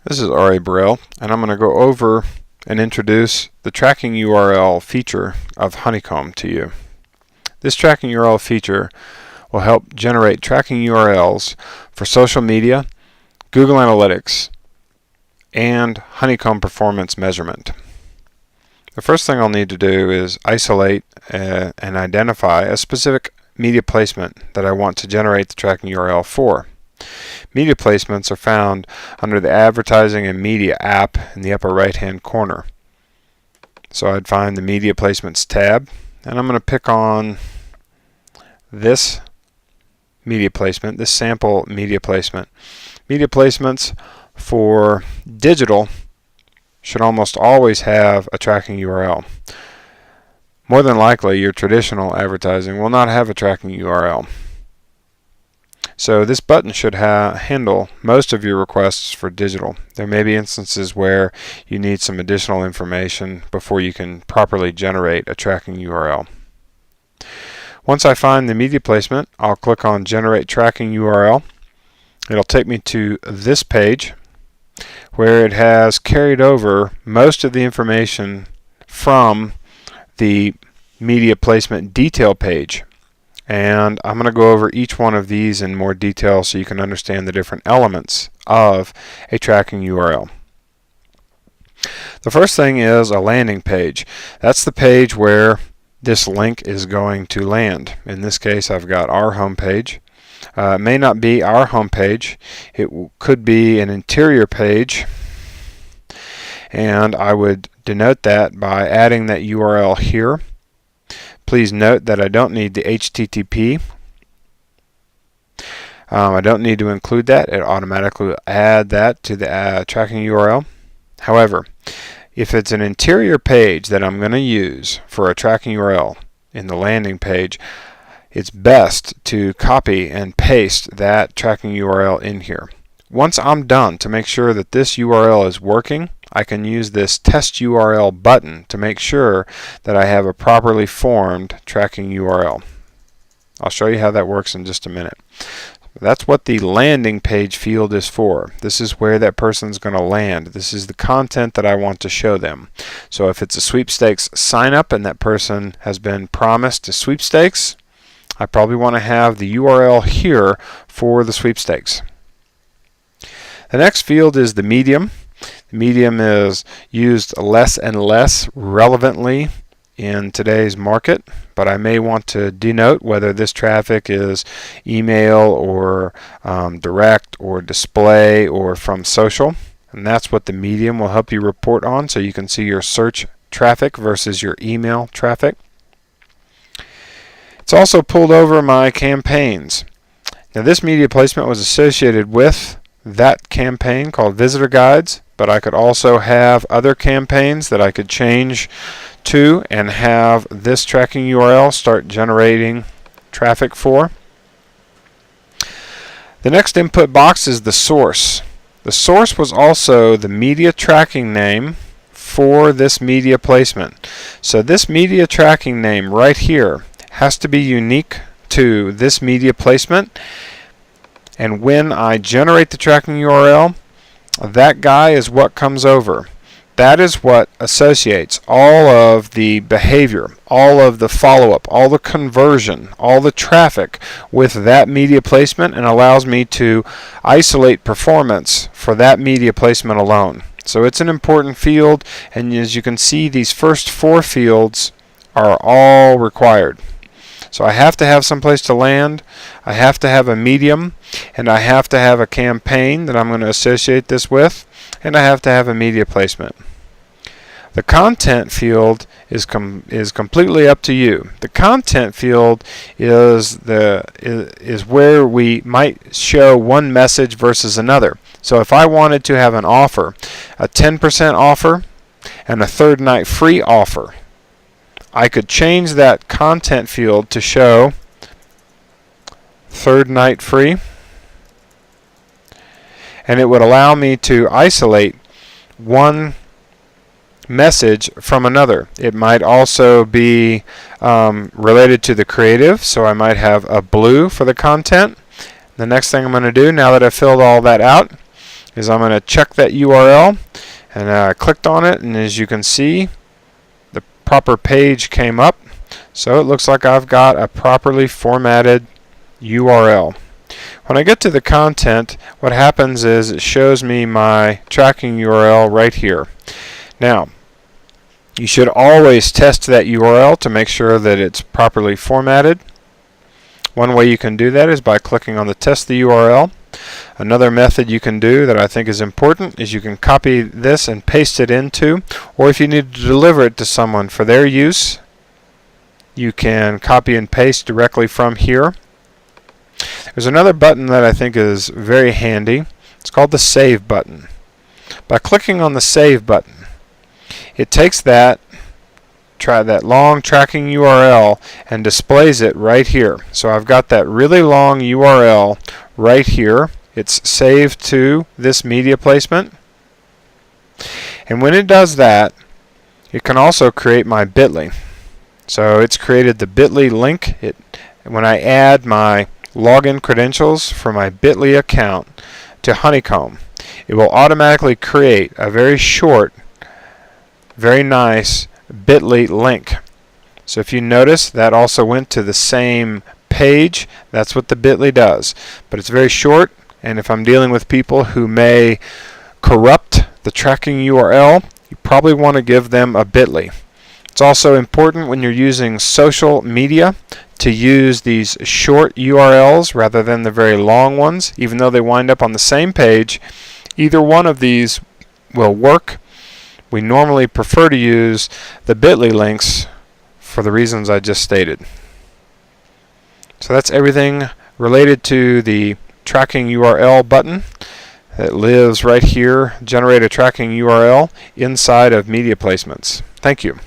This is R.A. Burrell, and I'm going to go over and introduce the tracking URL feature of Honeycomb to you. This tracking URL feature will help generate tracking URLs for social media, Google Analytics, and Honeycomb performance measurement. The first thing I'll need to do is isolate and identify a specific media placement that I want to generate the tracking URL for. Media placements are found under the Advertising and Media app in the upper right hand corner. So I'd find the Media Placements tab, and I'm going to pick on this media placement, this sample media placement. Media placements for digital should almost always have a tracking URL. More than likely, your traditional advertising will not have a tracking URL. So this button should handle most of your requests for digital. There may be instances where you need some additional information before you can properly generate a tracking URL. Once I find the media placement, I'll click on Generate Tracking URL. It'll take me to this page where it has carried over most of the information from the media placement detail page. And I'm going to go over each one of these in more detail so you can understand the different elements of a tracking URL. The first thing is a landing page. That's the page where this link is going to land. In this case, I've got our home page. It may not be our home page. It could be an interior page, and I would denote that by adding that URL here. Please note that I don't need the HTTP. I don't need to include that. It automatically will add that to the tracking URL. However, if it's an interior page that I'm going to use for a tracking URL in the landing page, it's best to copy and paste that tracking URL in here. Once I'm done, to make sure that this URL is working, I can use this test URL button to make sure that I have a properly formed tracking URL. I'll show you how that works in just a minute. That's what the landing page field is for. This is where that person's going to land. This is the content that I want to show them. So if it's a sweepstakes sign up and that person has been promised a sweepstakes, I probably want to have the URL here for the sweepstakes. The next field is the medium. The medium is used less and less relevantly in today's market, but I may want to denote whether this traffic is email or direct or display or from social, and that's what the medium will help you report on, so you can see your search traffic versus your email traffic. It's also pulled over my campaigns. Now this media placement was associated with that campaign called Visitor Guides, but I could also have other campaigns that I could change to and have this tracking URL start generating traffic for. The next input box is the source. The source was also the media tracking name for this media placement. So this media tracking name right here has to be unique to this media placement. And when I generate the tracking URL, that guy is what comes over. That is what associates all of the behavior, all of the follow-up, all the conversion, all the traffic with that media placement, and allows me to isolate performance for that media placement alone. So it's an important field, and as you can see, these first four fields are all required. So I have to have some place to land, I have to have a medium, and I have to have a campaign that I'm going to associate this with, and I have to have a media placement. The content field is completely up to you. The content field is where we might show one message versus another. So if I wanted to have an offer, a 10% offer and a third night free offer, I could change that content field to show third night free, and it would allow me to isolate one message from another. It might also be related to the creative, so I might have a blue for the content. The next thing I'm going to do, now that I've filled all that out, is I'm going to check that URL, and I clicked on it, and as you can see, the proper page came up. So it looks like I've got a properly formatted URL. When I get to the content, what happens is it shows me my tracking URL right here. Now, you should always test that URL to make sure that it's properly formatted. One way you can do that is by clicking on the Test the URL. Another method you can do that I think is important is you can copy this and paste it into, or if you need to deliver it to someone for their use, you can copy and paste directly from here. There's another button that I think is very handy. It's called the Save button. By clicking on the Save button, it takes that long tracking URL and displays it right here. So I've got that really long URL right here. It's saved to this media placement. And when it does that, it can also create my bit.ly. So it's created the bit.ly link. When I add my login credentials for my bit.ly account to Honeycomb, it will automatically create a very short, very nice bit.ly link. So if you notice, that also went to the same page. That's what the bit.ly does. But it's very short, and if I'm dealing with people who may corrupt the tracking URL, you probably want to give them a bit.ly. It's also important when you're using social media to use these short URLs rather than the very long ones. Even though they wind up on the same page, either one of these will work. We normally prefer to use the bit.ly links for the reasons I just stated. So that's everything related to the tracking URL button that lives right here, generate a tracking URL inside of media placements. Thank you.